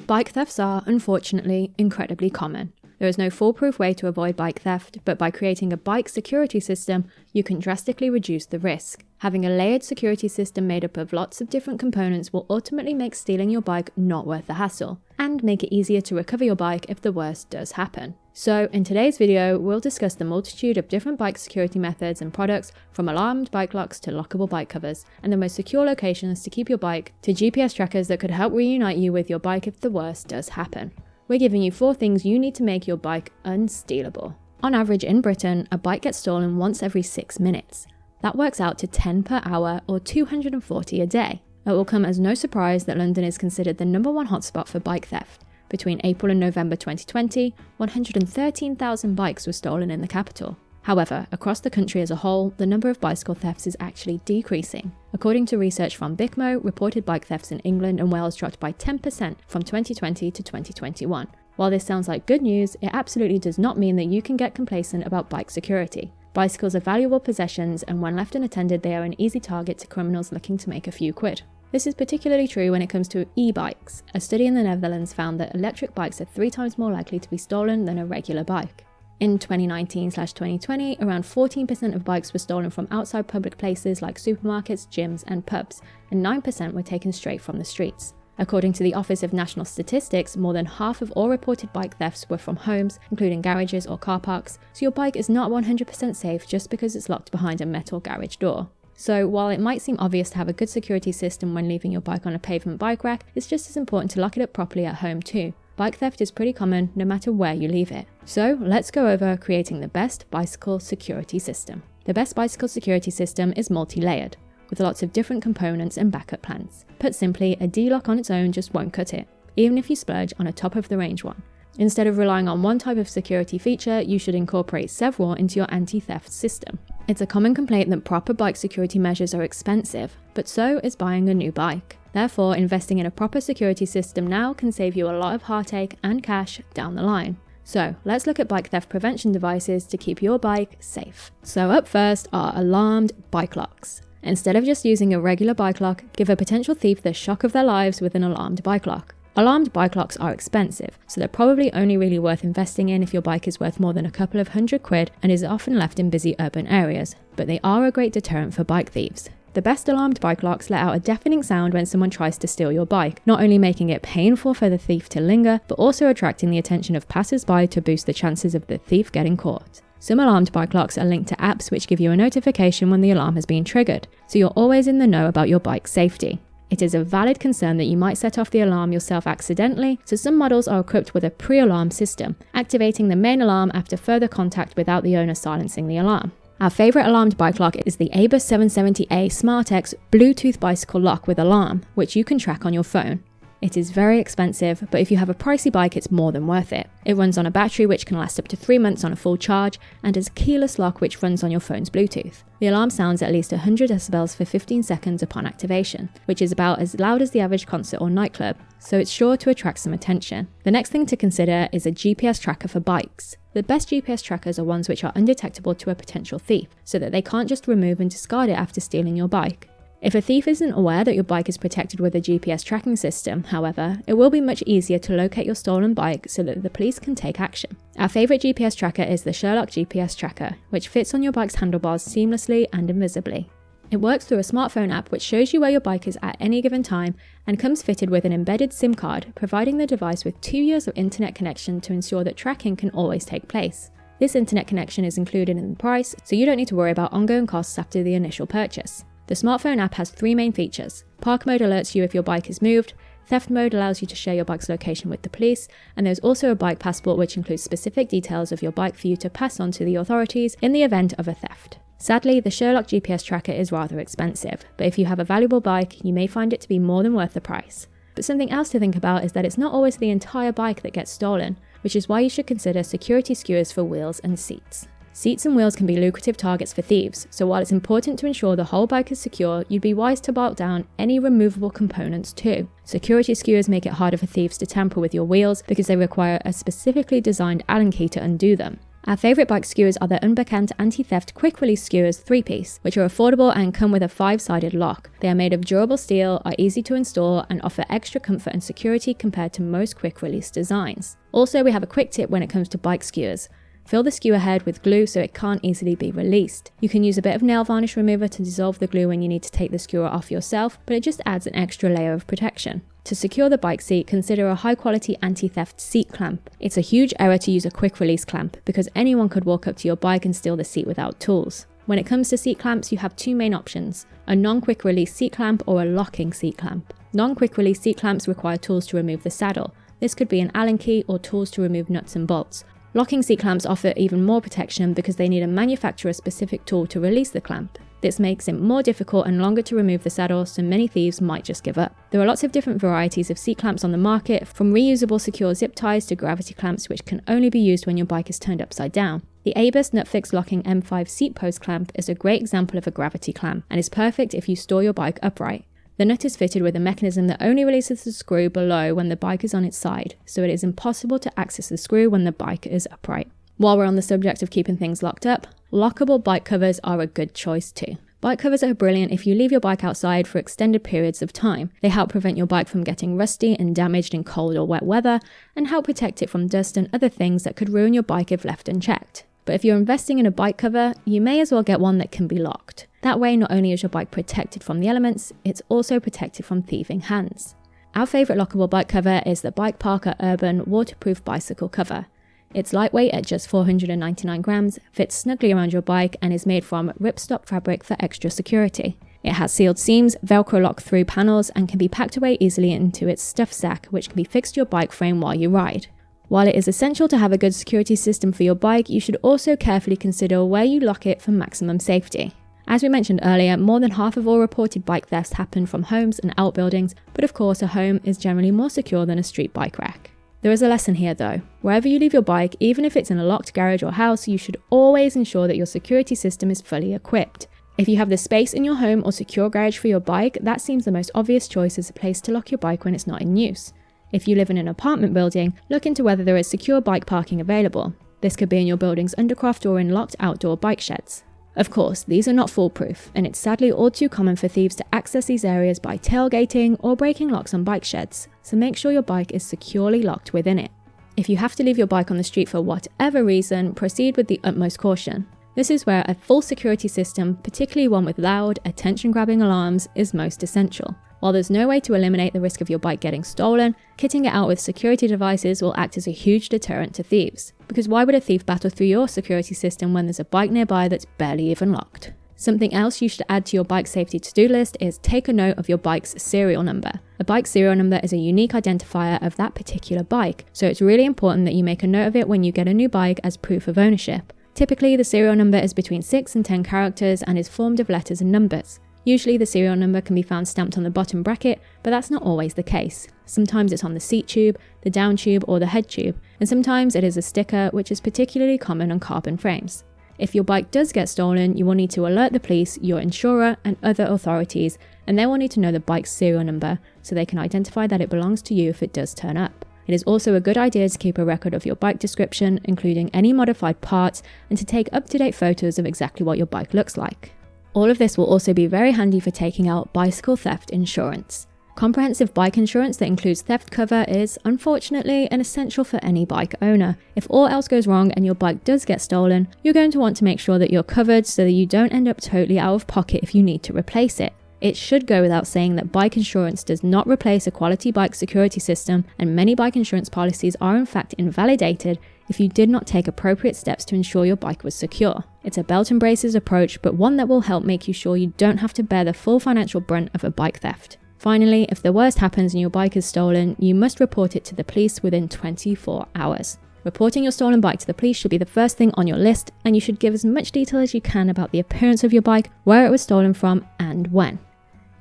Bike thefts are, unfortunately, incredibly common. There is no foolproof way to avoid bike theft, but by creating a bike security system, you can drastically reduce the risk. Having a layered security system made up of lots of different components will ultimately make stealing your bike not worth the hassle, and make it easier to recover your bike if the worst does happen. So in today's video, we'll discuss the multitude of different bike security methods and products, from alarmed bike locks to lockable bike covers, and the most secure locations to keep your bike, to GPS trackers that could help reunite you with your bike if the worst does happen. We're giving you 4 things you need to make your bike unstealable. On average in Britain, a bike gets stolen once every 6 minutes. That works out to 10 per hour or 240 a day. It will come as no surprise that London is considered the #1 hotspot for bike theft. Between April and November 2020, 113,000 bikes were stolen in the capital. However, across the country as a whole, the number of bicycle thefts is actually decreasing. According to research from BICMO, reported bike thefts in England and Wales dropped by 10% from 2020 to 2021. While this sounds like good news, it absolutely does not mean that you can get complacent about bike security. Bicycles are valuable possessions, and when left unattended, they are an easy target to criminals looking to make a few quid. This is particularly true when it comes to e-bikes. A study in the Netherlands found that electric bikes are 3 times more likely to be stolen than a regular bike. In 2019/2020, around 14% of bikes were stolen from outside public places like supermarkets, gyms, and pubs, and 9% were taken straight from the streets. According to the Office of National Statistics, more than half of all reported bike thefts were from homes, including garages or car parks, so your bike is not 100% safe just because it's locked behind a metal garage door. So while it might seem obvious to have a good security system when leaving your bike on a pavement bike rack, it's just as important to lock it up properly at home too. Bike theft is pretty common no matter where you leave it. So let's go over creating the best bicycle security system. The best bicycle security system is multi-layered, with lots of different components and backup plans. Put simply, a D-lock on its own just won't cut it, even if you splurge on a top-of-the-range one. Instead of relying on one type of security feature, you should incorporate several into your anti-theft system. It's a common complaint that proper bike security measures are expensive, but so is buying a new bike. Therefore, investing in a proper security system now can save you a lot of heartache and cash down the line. So let's look at bike theft prevention devices to keep your bike safe. So up first are alarmed bike locks. Instead of just using a regular bike lock, give a potential thief the shock of their lives with an alarmed bike lock. Alarmed bike locks are expensive, so they're probably only really worth investing in if your bike is worth more than a couple of £100 and is often left in busy urban areas, but they are a great deterrent for bike thieves. The best alarmed bike locks let out a deafening sound when someone tries to steal your bike, not only making it painful for the thief to linger, but also attracting the attention of passers-by to boost the chances of the thief getting caught. Some alarmed bike locks are linked to apps which give you a notification when the alarm has been triggered, so you're always in the know about your bike's safety. It is a valid concern that you might set off the alarm yourself accidentally, so some models are equipped with a pre-alarm system, activating the main alarm after further contact without the owner silencing the alarm. Our favourite alarmed bike lock is the ABUS 770A SmartX Bluetooth bicycle lock with alarm, which you can track on your phone. It is very expensive, but if you have a pricey bike, it's more than worth it. It runs on a battery which can last up to 3 months on a full charge, and has a keyless lock which runs on your phone's Bluetooth. The alarm sounds at least 100 decibels for 15 seconds upon activation, which is about as loud as the average concert or nightclub, so it's sure to attract some attention. The next thing to consider is a GPS tracker for bikes. The best GPS trackers are ones which are undetectable to a potential thief, so that they can't just remove and discard it after stealing your bike. If a thief isn't aware that your bike is protected with a GPS tracking system, however, it will be much easier to locate your stolen bike so that the police can take action. Our favourite GPS tracker is the Sherlock GPS tracker, which fits on your bike's handlebars seamlessly and invisibly. It works through a smartphone app which shows you where your bike is at any given time, and comes fitted with an embedded SIM card, providing the device with 2 years of internet connection to ensure that tracking can always take place. This internet connection is included in the price, so you don't need to worry about ongoing costs after the initial purchase. The smartphone app has 3 main features. Park mode alerts you if your bike is moved, theft mode allows you to share your bike's location with the police, and there's also a bike passport which includes specific details of your bike for you to pass on to the authorities in the event of a theft. Sadly, the Sherlock GPS tracker is rather expensive, but if you have a valuable bike, you may find it to be more than worth the price. But something else to think about is that it's not always the entire bike that gets stolen, which is why you should consider security skewers for wheels and seats. Seats and wheels can be lucrative targets for thieves, so while it's important to ensure the whole bike is secure, you'd be wise to bolt down any removable components too. Security skewers make it harder for thieves to tamper with your wheels because they require a specifically designed Allen key to undo them. Our favourite bike skewers are the Unbekannt anti-theft quick release skewers 3-piece, which are affordable and come with a 5-sided lock. They are made of durable steel, are easy to install, and offer extra comfort and security compared to most quick release designs. Also, we have a quick tip when it comes to bike skewers. Fill the skewer head with glue so it can't easily be released. You can use a bit of nail varnish remover to dissolve the glue when you need to take the skewer off yourself, but it just adds an extra layer of protection. To secure the bike seat, consider a high-quality anti-theft seat clamp. It's a huge error to use a quick-release clamp because anyone could walk up to your bike and steal the seat without tools. When it comes to seat clamps, you have two main options: a non-quick-release seat clamp or a locking seat clamp. Non-quick-release seat clamps require tools to remove the saddle. This could be an Allen key or tools to remove nuts and bolts. Locking seat clamps offer even more protection because they need a manufacturer-specific tool to release the clamp. This makes it more difficult and longer to remove the saddle, so many thieves might just give up. There are lots of different varieties of seat clamps on the market, from reusable secure zip ties to gravity clamps, which can only be used when your bike is turned upside down. The ABUS Nutfix Locking M5 seat post clamp is a great example of a gravity clamp, and is perfect if you store your bike upright. The nut is fitted with a mechanism that only releases the screw below when the bike is on its side, so it is impossible to access the screw when the bike is upright. While we're on the subject of keeping things locked up, lockable bike covers are a good choice too. Bike covers are brilliant if you leave your bike outside for extended periods of time. They help prevent your bike from getting rusty and damaged in cold or wet weather, and help protect it from dust and other things that could ruin your bike if left unchecked. But if you're investing in a bike cover, you may as well get one that can be locked. That way, not only is your bike protected from the elements, it's also protected from thieving hands. Our favourite lockable bike cover is the Bike Parker Urban Waterproof Bicycle Cover. It's lightweight at just 499 grams, fits snugly around your bike, and is made from ripstop fabric for extra security. It has sealed seams, Velcro lock-through panels, and can be packed away easily into its stuff sack, which can be fixed to your bike frame while you ride. While it is essential to have a good security system for your bike, you should also carefully consider where you lock it for maximum safety. As we mentioned earlier, more than half of all reported bike thefts happen from homes and outbuildings, but of course a home is generally more secure than a street bike rack. There is a lesson here though. Wherever you leave your bike, even if it's in a locked garage or house, you should always ensure that your security system is fully equipped. If you have the space in your home or secure garage for your bike, that seems the most obvious choice as a place to lock your bike when it's not in use. If you live in an apartment building, look into whether there is secure bike parking available. This could be in your building's undercroft or in locked outdoor bike sheds. Of course, these are not foolproof, and it's sadly all too common for thieves to access these areas by tailgating or breaking locks on bike sheds, so make sure your bike is securely locked within it. If you have to leave your bike on the street for whatever reason, proceed with the utmost caution. This is where a full security system, particularly one with loud, attention-grabbing alarms, is most essential. While there's no way to eliminate the risk of your bike getting stolen, kitting it out with security devices will act as a huge deterrent to thieves. Because why would a thief battle through your security system when there's a bike nearby that's barely even locked? Something else you should add to your bike safety to-do list is take a note of your bike's serial number. A bike serial number is a unique identifier of that particular bike, so it's really important that you make a note of it when you get a new bike as proof of ownership. Typically, the serial number is between 6 and 10 characters and is formed of letters and numbers. Usually the serial number can be found stamped on the bottom bracket, but that's not always the case. Sometimes it's on the seat tube, the down tube, or the head tube, and sometimes it is a sticker, which is particularly common on carbon frames. If your bike does get stolen, you will need to alert the police, your insurer, and other authorities, and they will need to know the bike's serial number, so they can identify that it belongs to you if it does turn up. It is also a good idea to keep a record of your bike description, including any modified parts, and to take up-to-date photos of exactly what your bike looks like. All of this will also be very handy for taking out bicycle theft insurance. Comprehensive bike insurance that includes theft cover is, unfortunately, an essential for any bike owner. If all else goes wrong and your bike does get stolen, you're going to want to make sure that you're covered so that you don't end up totally out of pocket if you need to replace it. It should go without saying that bike insurance does not replace a quality bike security system, and many bike insurance policies are in fact invalidated if you did not take appropriate steps to ensure your bike was secure. It's a belt and braces approach, but one that will help make you sure you don't have to bear the full financial brunt of a bike theft. Finally, if the worst happens and your bike is stolen, you must report it to the police within 24 hours. Reporting your stolen bike to the police should be the first thing on your list, and you should give as much detail as you can about the appearance of your bike, where it was stolen from, and when.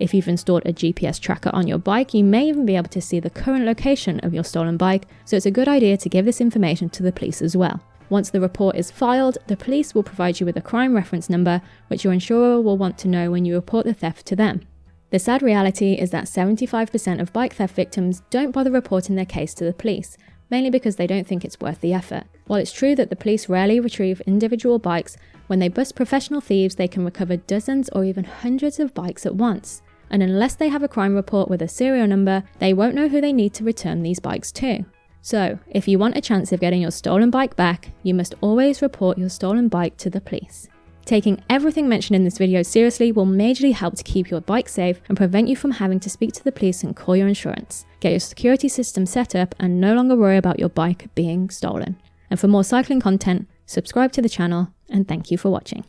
If you've installed a GPS tracker on your bike, you may even be able to see the current location of your stolen bike, so it's a good idea to give this information to the police as well. Once the report is filed, the police will provide you with a crime reference number, which your insurer will want to know when you report the theft to them. The sad reality is that 75% of bike theft victims don't bother reporting their case to the police, mainly because they don't think it's worth the effort. While it's true that the police rarely retrieve individual bikes, when they bust professional thieves, they can recover dozens or even hundreds of bikes at once. And unless they have a crime report with a serial number, they won't know who they need to return these bikes to. So, if you want a chance of getting your stolen bike back, you must always report your stolen bike to the police. Taking everything mentioned in this video seriously will majorly help to keep your bike safe and prevent you from having to speak to the police and call your insurance. Get your security system set up and no longer worry about your bike being stolen. And for more cycling content, subscribe to the channel, and thank you for watching.